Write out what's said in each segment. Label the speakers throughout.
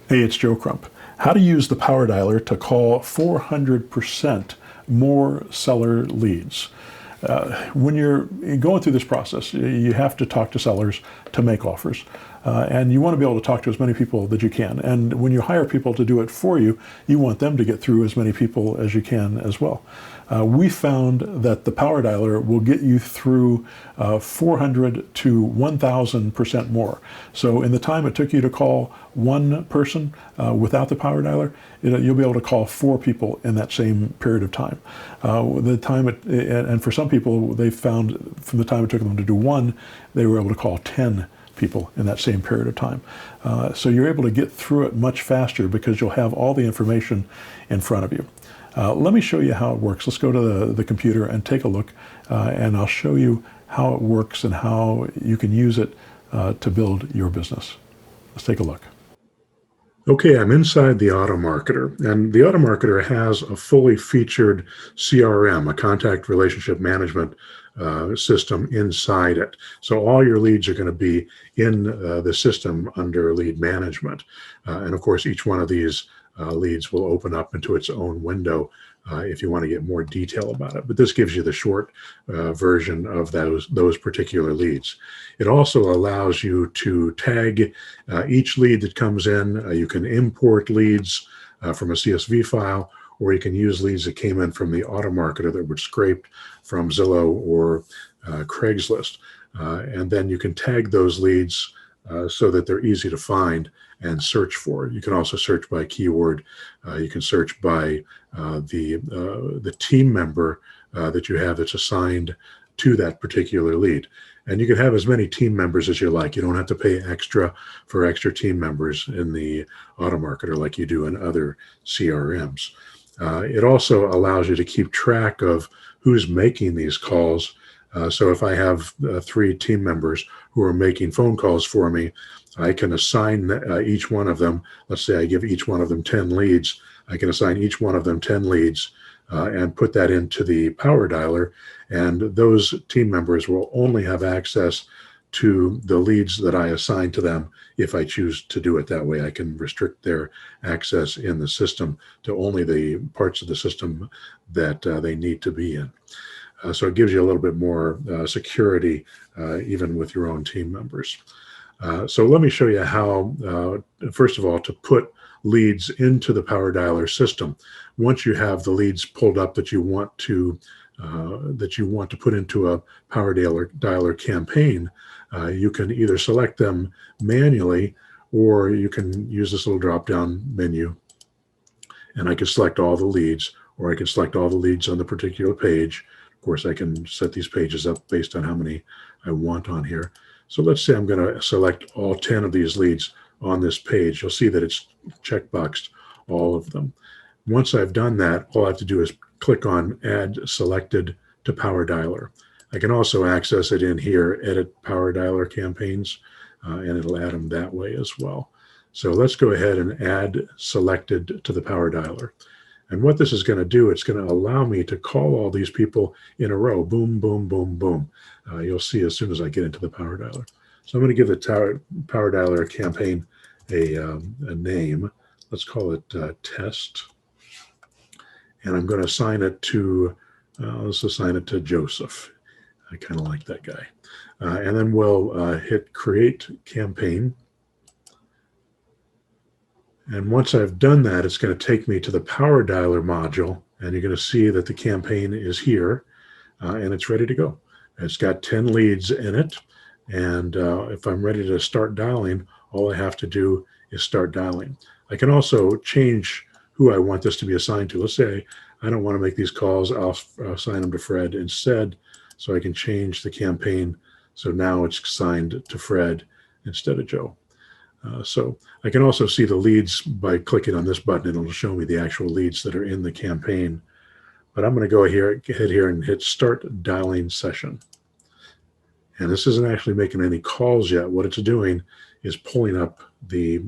Speaker 1: Hey, it's Joe Crump. How to use the Power Dialer to call 400% more seller leads. When you're going through this process, you have to talk to sellers to make offers. And you want to be able to talk to as many people that you can. And when you hire people to do it for you, you want them to get through as many people as you can as well. We found that the Power Dialer will get you through 400 to 1,000% more. So in the time it took you to call one person without the Power Dialer, you'll be able to call 4 people in that same period of time. And for some people, they found from the time it took them to do one, they were able to call 10 people in that same period of time. So you're able to get through it much faster because you'll have all the information in front of you. Let me show you how it works. Let's go to the computer and take a look, and I'll show you how it works and how you can use it to build your business. Let's take a look. Okay, I'm inside the Automarketer, and the Automarketer has a fully featured CRM, a contact relationship management system inside it. So all your leads are going to be in the system under lead management. And of course, each one of these leads will open up into its own window if you want to get more detail about it. But this gives you the short version of those particular leads. It also allows you to tag each lead that comes in. You can import leads from a CSV file, or you can use leads that came in from the Automarketer that were scraped from Zillow or Craigslist. And then you can tag those leads so that they're easy to find and search for. You can also search by keyword. You can search by the team member that you have that's assigned to that particular lead. And you can have as many team members as you like. You don't have to pay extra for extra team members in the Automarketer like you do in other CRMs. It also allows you to keep track of who's making these calls. So if I have 3 team members who are making phone calls for me, I can assign each one of them. Let's say I give each one of them 10 leads. I can assign each one of them 10 leads and put that into the Power Dialer. And those team members will only have access to the leads that I assign to them if I choose to do it that way. I can restrict their access in the system to only the parts of the system that they need to be in. So it gives you a little bit more security even with your own team members. So let me show you how, first of all, to put leads into the Power Dialer system. Once you have the leads pulled up that you want to put into a Power Dialer campaign, you can either select them manually, or you can use this little drop-down menu, and I can select all the leads, or I can select all the leads on the particular page. Of course, I can set these pages up based on how many I want on here. So let's say I'm going to select all 10 of these leads on this page. You'll see that it's checkboxed all of them. Once I've done that, all I have to do is click on Add Selected to Power Dialer. I can also access it in here, Edit Power Dialer Campaigns, and it'll add them that way as well. So let's go ahead and add Selected to the Power Dialer. And what this is going to do, it's going to allow me to call all these people in a row. Boom, boom, boom, boom. You'll see as soon as I get into the Power Dialer. So I'm going to give the Power Dialer campaign a name. Let's call it Test. And I'm going to assign it to, let's assign it to Joseph. I kind of like that guy. And then we'll hit Create Campaign. And once I've done that, it's going to take me to the Power Dialer module, and you're going to see that the campaign is here, and it's ready to go. It's got 10 leads in it, and if I'm ready to start dialing, all I have to do is start dialing. I can also change who I want this to be assigned to. Let's say I don't want to make these calls. I'll assign them to Fred instead, so I can change the campaign so now it's assigned to Fred instead of Joe. So I can also see the leads by clicking on this button. It'll show me the actual leads that are in the campaign. But I'm going to go ahead here and hit Start Dialing Session. And this isn't actually making any calls yet. What it's doing is pulling up the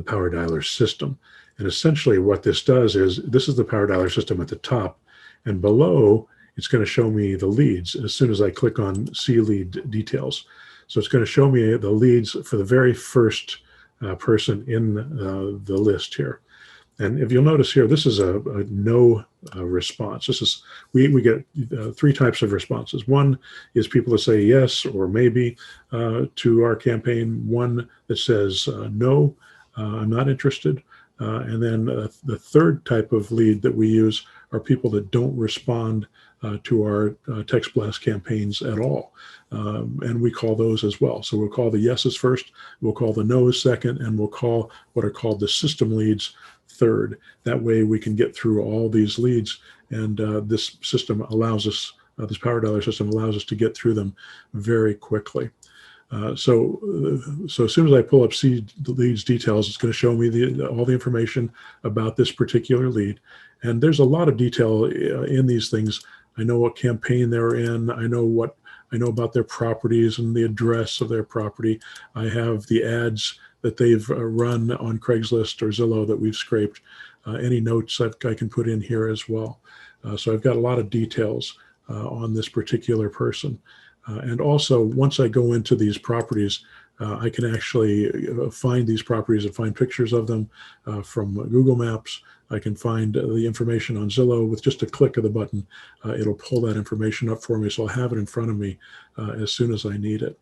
Speaker 1: Power Dialer system. And essentially what this does is, this is the Power Dialer system at the top, and below it's going to show me the leads as soon as I click on See Lead Details. So it's going to show me the leads for the very first person in the list here. And if you'll notice here, this is a no response. This is we get three types of responses. One is people that say yes or maybe to our campaign. One that says no, I'm not interested. And then the third type of lead that we use are people that don't respond to our text blast campaigns at all. And we call those as well. So we'll call the yeses first, we'll call the no's second, and we'll call what are called the system leads third. That way we can get through all these leads, and this system allows us, this Power Dialer system allows us to get through them very quickly. So as soon as I pull up see the leads details, it's going to show me all the information about this particular lead. And there's a lot of detail in these things. I know what campaign they're in. I know about their properties and the address of their property. I have the ads that they've run on Craigslist or Zillow that we've scraped. Any notes I can put in here as well. So I've got a lot of details on this particular person. And also, once I go into these properties, I can actually find these properties and find pictures of them from Google Maps. I can find the information on Zillow with just a click of the button. It'll pull that information up for me, so I'll have it in front of me as soon as I need it.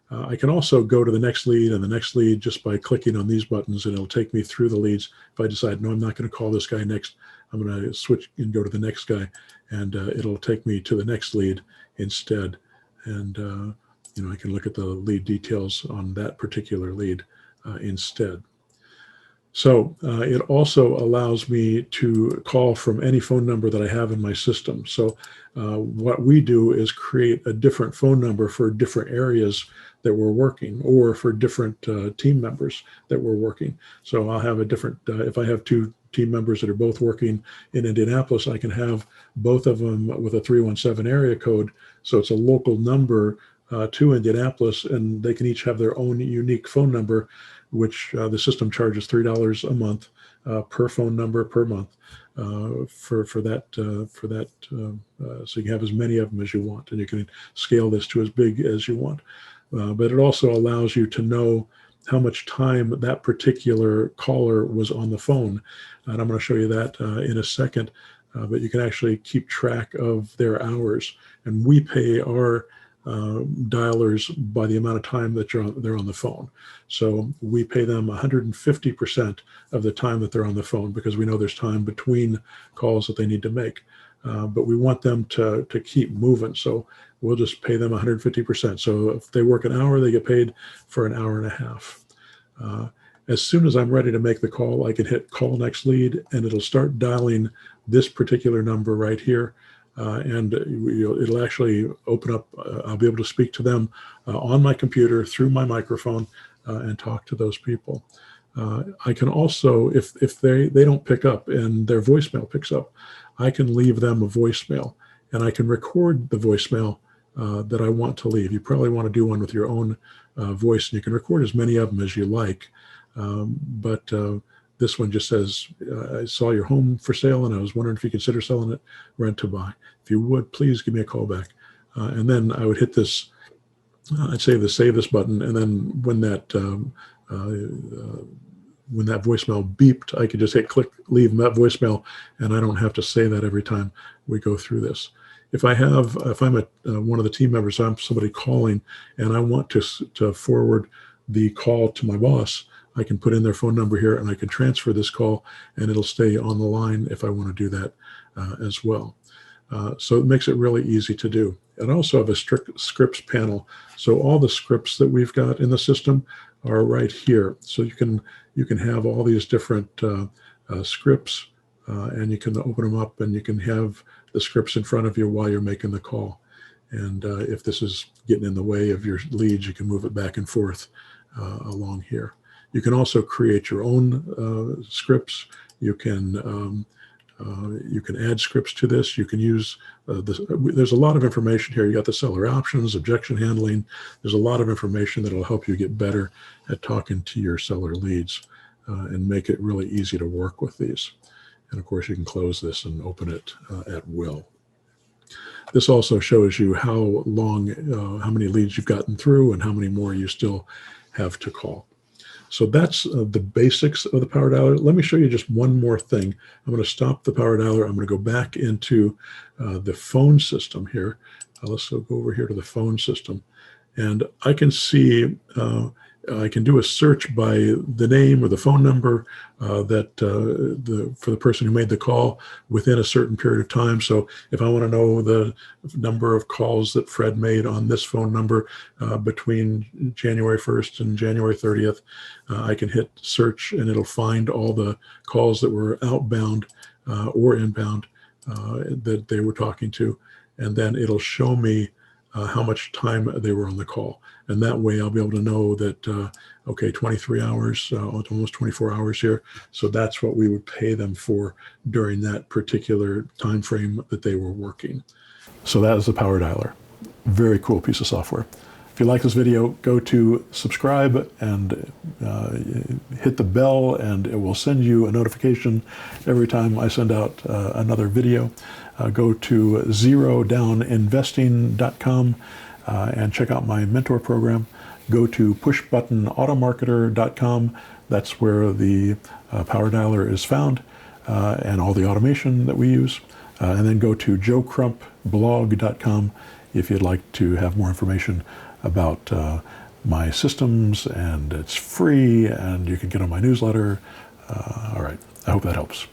Speaker 1: I can also go to the next lead and the next lead just by clicking on these buttons, and it'll take me through the leads. If I decide, no, I'm not going to call this guy next, I'm going to switch and go to the next guy, and it'll take me to the next lead instead. And I can look at the lead details on that particular lead instead. So it also allows me to call from any phone number that I have in my system. So what we do is create a different phone number for different areas that we're working, or for different team members that we're working. So I'll have a different, if I have two team members that are both working in Indianapolis, I can have both of them with a 317 area code. So it's a local number to Indianapolis, and they can each have their own unique phone number, which the system charges $3 a month per phone number per month for that. So you can have as many of them as you want, and you can scale this to as big as you want. But it also allows you to know how much time that particular caller was on the phone. And I'm going to show you that in a second. But you can actually keep track of their hours. And we pay our dialers by the amount of time that they're on the phone. So we pay them 150% of the time that they're on the phone, because we know there's time between calls that they need to make. But we want them to keep moving. So we'll just pay them 150%. So if they work an hour, they get paid for an hour and a half. As soon as I'm ready to make the call, I can hit call next lead, and it'll start dialing this particular number right here. And it'll actually open up, I'll be able to speak to them on my computer through my microphone and talk to those people. I can also, if they don't pick up and their voicemail picks up, I can leave them a voicemail, and I can record the voicemail that I want to leave. You probably want to do one with your own voice, and you can record as many of them as you like. But this one just says, I saw your home for sale, and I was wondering if you consider selling it, rent to buy. If you would, please give me a call back. And then I would hit this, I'd say the save this button, and then when that voicemail beeped, I could just hit click, leave that voicemail, and I don't have to say that every time we go through this. If I'm one of the team members, I'm somebody calling, and I want to forward the call to my boss, I can put in their phone number here, and I can transfer this call, and it'll stay on the line if I want to do that as well. So it makes it really easy to do. And I also have a strict scripts panel. So all the scripts that we've got in the system are right here. So you can have all these different scripts, and you can open them up, and you can have the scripts in front of you while you're making the call. And if this is getting in the way of your leads, you can move it back and forth along here. You can also create your own scripts. You can add scripts to this. You can use there's a lot of information here. You got the seller options, objection handling. There's a lot of information that will help you get better at talking to your seller leads and make it really easy to work with these. And of course, you can close this and open it at will. This also shows you how many leads you've gotten through and how many more you still have to call. So that's the basics of the power dialer. Let me show you just one more thing. I'm going to stop the power dialer. I'm going to go back into the phone system here. Let's go over here to the phone system. And I can see, I can do a search by the name or the phone number for the person who made the call within a certain period of time. So if I want to know the number of calls that Fred made on this phone number between January 1st and January 30th, I can hit search and it'll find all the calls that were outbound or inbound that they were talking to. And then it'll show me how much time they were on the call. And that way I'll be able to know that, okay, 23 hours, almost 24 hours here. So that's what we would pay them for during that particular time frame that they were working. So that is the Power Dialer. Very cool piece of software. If you like this video, go to subscribe and hit the bell, and it will send you a notification every time I send out another video. Go to zerodowninvesting.com and check out my mentor program. Go to pushbuttonautomarketer.com. That's where the Power Dialer is found and all the automation that we use. And then go to joecrumpblog.com if you'd like to have more information about my systems, and it's free and you can get on my newsletter. All right, I hope that helps.